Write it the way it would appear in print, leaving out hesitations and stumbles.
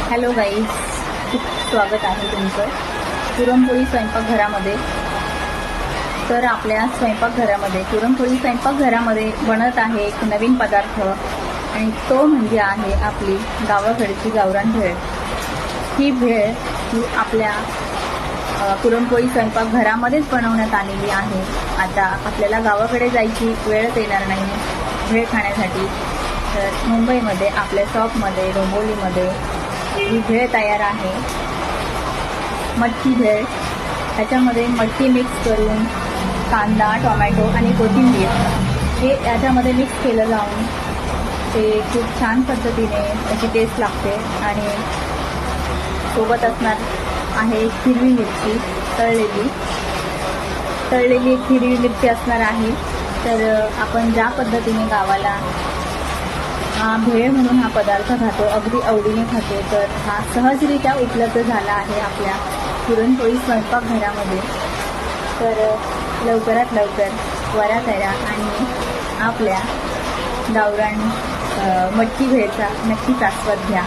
Hello guys, खूप स्वागत आहे तुमचं पुरणपोळी स्वयंपाकघरामध्ये. तर आपल्या स्वयंपाकघरामध्ये पुरणपोळी स्वयंपाकघरामध्ये बनत आहे एक नवीन पदार्थ आणि तो म्हणजे आहे आपली गावाकडची गावरान भेळ. ही भेळ ही आपल्या पुरणपोळी स्वयंपाकघरामध्येच बनवण्यात आलेली आहे. आता आपल्याला गावाकडे जायची वेळच येणार नाही भेळ खाण्यासाठी. तर मुंबईमध्ये आपल्या शॉपमध्ये डोंबिवलीमध्ये ही भेळ तयार आहे. मटकी भेळ, ह्याच्यामध्ये मटकी मिक्स करून कांदा, टोमॅटो आणि कोथिंबीर हे याच्यामध्ये मिक्स केलं जाऊन ते खूप छान पद्धतीने त्याची टेस्ट लागते. आणि सोबत असणार आहे हिरवी मिरची, तळलेली एक हिरवी मिरची असणार आहे. तर आपण ज्या पद्धतीने गावाला भेळ म्हणून हा पदार्थ खातो, अगदी आवडीने खातो, तर हा सहजरित्या उपलब्ध झाला आहे आपल्या पुरणपोळी स्वयंपाकघरामध्ये. तर लवकरात लवकर त्वरा करा आणि आपल्या गावरान मटकी भेळचा नक्कीच आस्वाद घ्या.